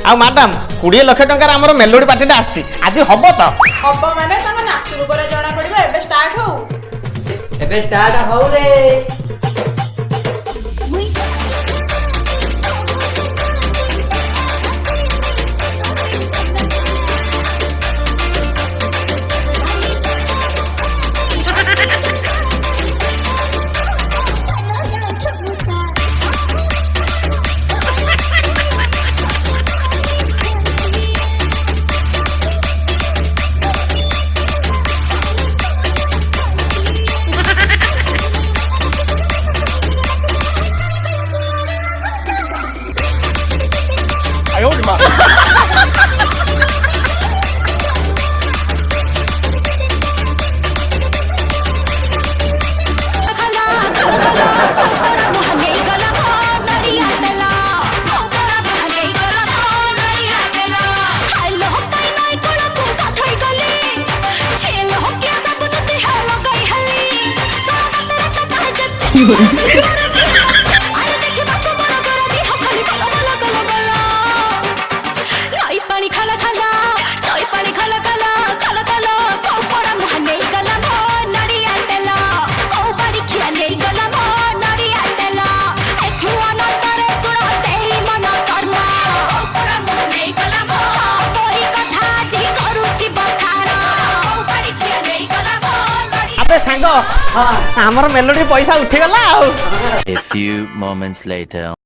आ madam 20 lakh टंकार हमर melody party आछि आज हबो त हबो माने तन नाचु ऊपर जणा पड़िबो एबे स्टार्ट हो रे सांग हमर मेलोडी पैसा उठी गला A few moments later